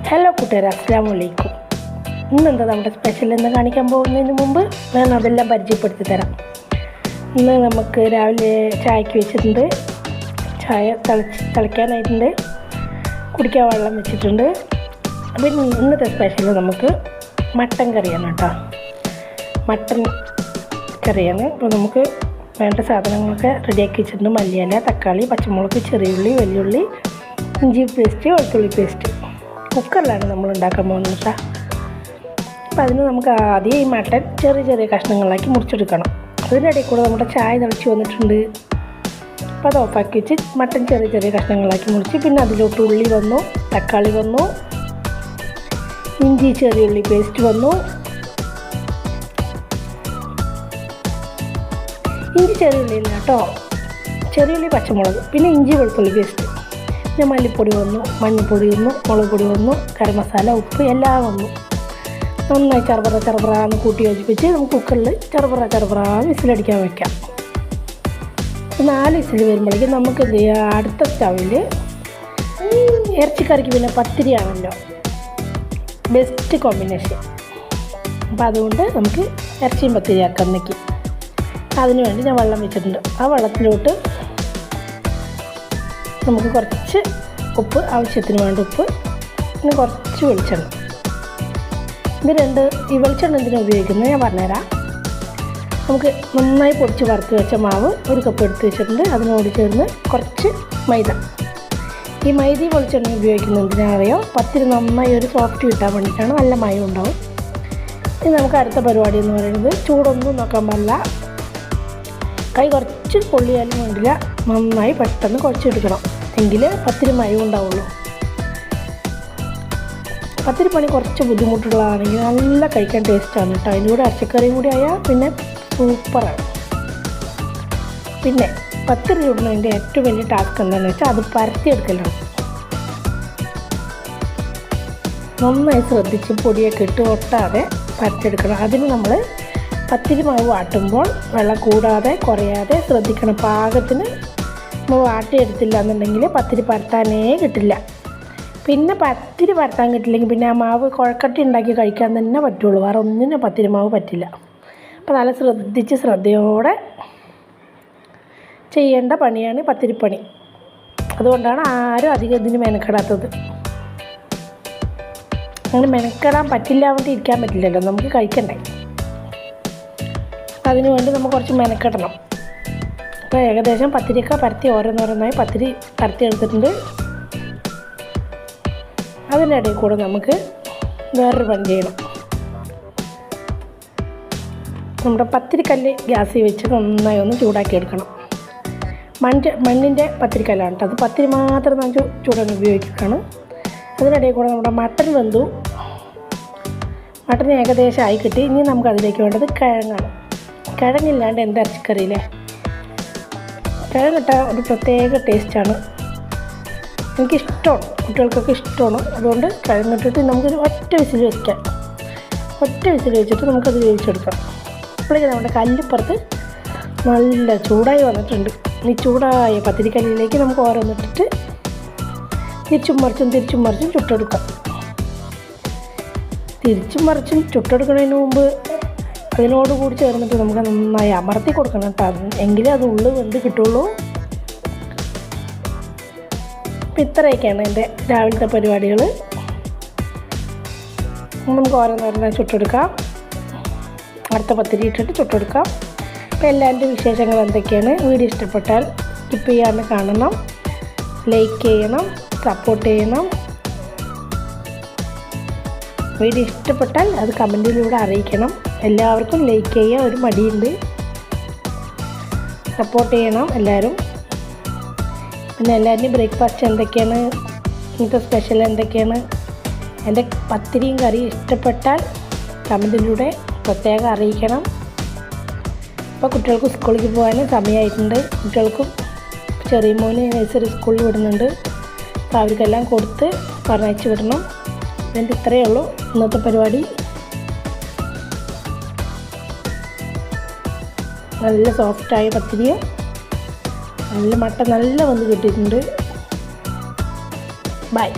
Hello കൂട്ടുകാരെ, അസ്സലാമു അലൈക്കും. ഇന്നെന്താ നമ്മുടെ സ്പെഷ്യൽ എന്ന് കാണിക്കാൻ പോകുന്നതിന് മുമ്പ് ഞാൻ അതെല്ലാം പരിചയപ്പെടുത്തി തരാം. ഇന്ന് നമുക്ക് രാവിലെ ചായക്ക് വെച്ചിട്ടുണ്ട്. ചായ തിളയ്ക്കാനായിട്ടുണ്ട്. കുടിക്കാൻ വെള്ളം വെച്ചിട്ടുണ്ട്. പിന്നെ ഇന്നത്തെ സ്പെഷ്യൽ നമുക്ക് മട്ടൻ കറിയാണ് കേട്ടോ. മട്ടൻ കറിയാണ്. അപ്പോൾ നമുക്ക് വേണ്ട സാധനങ്ങളൊക്കെ റെഡിയാക്കി വെച്ചിട്ടുണ്ട്. മല്ലിയില, തക്കാളി, പച്ചമുളക്, ചെറിയുള്ളി, വലിയുള്ളി, ഇഞ്ചി പേസ്റ്റ്, വെളുത്തുള്ളി പേസ്റ്റ്. കുക്കറിലാണ് നമ്മൾ ഉണ്ടാക്കാൻ പോകുന്നത് കേട്ടോ. അപ്പോൾ അതിന് നമുക്ക് ആദ്യം ഈ മട്ടൻ ചെറിയ ചെറിയ കഷ്ണങ്ങളാക്കി മുറിച്ചെടുക്കണം. അതിനിടയിൽ കൂടെ നമ്മുടെ ചായ തിളച്ച് വന്നിട്ടുണ്ട്. അപ്പോൾ അത് ഓഫാക്കി വെച്ച് മട്ടൻ ചെറിയ ചെറിയ കഷ്ണങ്ങളാക്കി മുറിച്ച് പിന്നെ അതിലോട്ട് ഉള്ളി വന്നു, തക്കാളി വന്നു, ഇഞ്ചി ചെറിയുള്ളി പേസ്റ്റ് വന്നു. ഇഞ്ചി ചെറിയുള്ളി ഇല്ല കേട്ടോ, ചെറിയുള്ളി, പച്ചമുളക്, പിന്നെ ഇഞ്ചി വെളുത്തുള്ളി പേസ്റ്റ്, പിന്നെ മല്ലിപ്പൊടി വന്നു, മഞ്ഞൾപ്പൊടി വന്നു, മുളക് പൊടി വന്നു, ഗരം മസാല, ഉപ്പ് എല്ലാം വന്നു. നന്നായി ചെറുപറാന്ന് കൂട്ടി യോജിപ്പിച്ച് നമുക്ക് കുക്കറിൽ ചെറുപറാന്ന് വിസിലടിക്കാൻ വയ്ക്കാം. 4 വിസിൽ വരുമ്പോഴേക്കും നമുക്ക് എന്ത് ചെയ്യുക, അടുത്ത സ്റ്റവിൽ ഇറച്ചിക്കറിക്ക് പിന്നെ പത്തിരിയാണല്ലോ ബെസ്റ്റ് കോമ്പിനേഷൻ. അപ്പോൾ അതുകൊണ്ട് നമുക്ക് ഇറച്ചിയും പത്തിരിയാക്കാം നിൽക്കും. അതിന് വേണ്ടി ഞാൻ വെള്ളം വെച്ചിട്ടുണ്ട്. ആ വെള്ളത്തിലോട്ട് നമുക്ക് കുറച്ച് ഉപ്പ്, ആവശ്യത്തിന് വേണ്ട ഉപ്പ്, പിന്നെ കുറച്ച് വെളിച്ചെണ്ണ. ഈ വെളിച്ചെണ്ണ എന്തിനാണ് ഉപയോഗിക്കുന്നത് ഞാൻ പറഞ്ഞുതരാം. നമുക്ക് നന്നായി പൊടിച്ച് വറുത്ത് വെച്ച മാവ് 1 കപ്പ് എടുത്ത് വെച്ചിട്ടുണ്ട്. അതിനോട് ചേർന്ന് കുറച്ച് മൈദ. ഈ മൈദയും വെളിച്ചെണ്ണ ഉപയോഗിക്കുന്നത് എന്തിനാണെന്നറിയോ, പത്തിരി നന്നായി ഒരു സോഫ്റ്റ് കിട്ടാൻ വേണ്ടിയിട്ടാണ്. നല്ല മയം ഉണ്ടാവും. ഇനി നമുക്ക് അടുത്ത പരിപാടി എന്ന് പറയുന്നത്, ചൂടൊന്നും നോക്കാൻ പാടില്ല. കൈ കുറച്ച് പൊള്ളിയാലും വേണ്ടില്ല, നന്നായി പെട്ടെന്ന് കുഴച്ചെടുക്കണം. എങ്കിലേ പത്തിരി മയം ഉണ്ടാവുള്ളൂ. പത്തിരി പണി കുറച്ച് ബുദ്ധിമുട്ടുള്ളതാണെങ്കിൽ നല്ല കഴിക്കാൻ ടേസ്റ്റാണ് കേട്ടോ. അതിൻ്റെ കൂടെ ഇറച്ചിക്കറിയും കൂടി ആയാൽ പിന്നെ സൂപ്പറാണ്. പിന്നെ പത്തിരി ചുടുന്നതിൻ്റെ ഏറ്റവും വലിയ ടാസ്ക് എന്താണെന്ന് വെച്ചാൽ അത് പരത്തിയെടുക്കലാണ്. നന്നായി ശ്രദ്ധിച്ച് പൊടിയൊക്കെ ഇട്ട് ഒട്ടാതെ പരത്തിയെടുക്കണം. അതിന് നമ്മൾ പത്തിരി മാവ് വാട്ടുമ്പോൾ വെള്ളം കൂടാതെ കുറയാതെ ശ്രദ്ധിക്കണം. പാകത്തിന് നമ്മൾ വാട്ടിയെടുത്തില്ല എന്നുണ്ടെങ്കിൽ പത്തിരി പരത്താനേ കിട്ടില്ല. പിന്നെ പത്തിരി പരത്താൻ കിട്ടില്ലെങ്കിൽ പിന്നെ ആ മാവ് കുഴക്കട്ടി ഉണ്ടാക്കി കഴിക്കാൻ തന്നെ പറ്റുള്ളൂ. വേറെ ഒന്നിനും പത്തിരി മാവ് പറ്റില്ല. അപ്പോൾ നല്ല ശ്രദ്ധയോടെ ചെയ്യേണ്ട പണിയാണ് പത്തിരിപ്പണി. അതുകൊണ്ടാണ് ആരും അധികം ഇതിന് മെനക്കെടാത്തത്. അങ്ങനെ മെനക്കെടാൻ പറ്റില്ല വേണ്ടി ഇരിക്കാൻ പറ്റില്ലല്ലോ, നമുക്ക് കഴിക്കണ്ടേ. അതിന് വേണ്ടി നമുക്ക് കുറച്ച് മെനക്കെടണം. അപ്പോൾ ഏകദേശം പത്തിരിയൊക്കെ പരത്തി ഓരോന്നോരോന്നായി പത്തിരി പരത്തി എടുത്തിട്ടുണ്ട്. അതിനിടയിൽ കൂടെ നമുക്ക് വേറൊരു പണി ചെയ്യണം. നമ്മുടെ പത്തിരിക്കല്ല് ഗ്യാസിൽ വെച്ച് നന്നായി ഒന്ന് ചൂടാക്കി എടുക്കണം. മണ്ണിൻ്റെ പത്തിരിക്കല്ലാണ് കേട്ടോ. അത് പത്തിരി മാത്രം നമുക്ക് ചൂടാൻ ഉപയോഗിക്കുകയാണ്. അതിനിടയിൽ കൂടെ നമ്മുടെ മട്ടൻ വെന്തു. മട്ടൻ ഏകദേശം ആയി കിട്ടി. ഇനി നമുക്ക് അതിലേക്ക് വേണ്ടത് കിഴങ്ങാണ്. കിഴങ്ങില്ലാണ്ട് എന്താ ഇറച്ചിക്കറിയില്ലേ. കിഴങ്ങിട്ട ഒരു പ്രത്യേക ടേസ്റ്റാണ്. എനിക്കിഷ്ടമാണ്, കുട്ടികൾക്കൊക്കെ ഇഷ്ടമാണ്. അതുകൊണ്ട് കിഴങ്ങിട്ടിട്ട് നമുക്കൊരു ഒറ്റ വിസിൽ വെച്ചിട്ട് നമുക്കത് വേവിച്ചെടുക്കാം. അപ്പോഴേക്കും നമ്മുടെ കല്ലിപ്പുറത്ത് നല്ല ചൂടായി വന്നിട്ടുണ്ട്. ഈ ചൂടായ പത്തിരിക്കല്ലിലേക്ക് നമുക്ക് ഓരോന്നിട്ടിട്ട് തിരിച്ചും മറിച്ചും ചുട്ടെടുക്കാം. തിരിച്ചും മറിച്ചും ചുട്ടെടുക്കുന്നതിന് മുമ്പ് അതിനോടുകൂടി ചേർന്നിട്ട് നമുക്ക് നന്നായി അമർത്തി കൊടുക്കണം കേട്ടോ. എങ്കിലേ അത് ഉള്ളിൽ വെന്ത് കിട്ടുള്ളൂ. അപ്പം ഇത്രയൊക്കെയാണ് എൻ്റെ രാവിലത്തെ പരിപാടികൾ. നമുക്ക് ഓരോന്നോരോന്നായി ചുട്ടെടുക്കാം. അടുത്ത പത്തിരി ഇട്ടിട്ട് ചുട്ടെടുക്കാം. അപ്പോൾ എല്ലാവരുടെ വിശേഷങ്ങൾ എന്തൊക്കെയാണ്, വീഡിയോ ഇഷ്ടപ്പെട്ടാൽ സ്കിപ്പ് ചെയ്യാണ്ട് കാണണം, ലൈക്ക് ചെയ്യണം, സപ്പോർട്ട് ചെയ്യണം. വീഡിയോ ഇഷ്ടപ്പെട്ടാൽ അത് കമൻറ്റിലൂടെ അറിയിക്കണം. എല്ലാവർക്കും ലൈക്ക് ചെയ്യാൻ ഒരു മടിയുണ്ട്. സപ്പോർട്ട് ചെയ്യണം എല്ലാവരും. പിന്നെ എല്ലാവരുടെയും ബ്രേക്ക്ഫാസ്റ്റ് എന്തൊക്കെയാണ്, ഇന്നത്തെ സ്പെഷ്യൽ എന്തൊക്കെയാണ്. എൻ്റെ പത്തിരിയും കറിയും ഇഷ്ടപ്പെട്ടാൽ കമൻറ്റിലൂടെ പ്രത്യേകം അറിയിക്കണം. അപ്പോൾ കുട്ടികൾക്ക് സ്കൂളിലേക്ക് പോകാൻ സമയമായിട്ടുണ്ട്. കുട്ടികൾക്കും ചെറിയ മോന് നഴ്സറി സ്കൂളിൽ വിടുന്നുണ്ട്. അപ്പോൾ അവർക്കെല്ലാം കൊടുത്ത് പറഞ്ഞയച്ച് വിടണം. എൻ്റെ ഇത്രയേ ഉള്ളൂ ഇന്നത്തെ പരിപാടി. നല്ല സോഫ്റ്റായ പത്തിരിയും നല്ല മട്ടൻ നല്ല വന്ന് കിട്ടിയിട്ടുണ്ട്. ബൈ.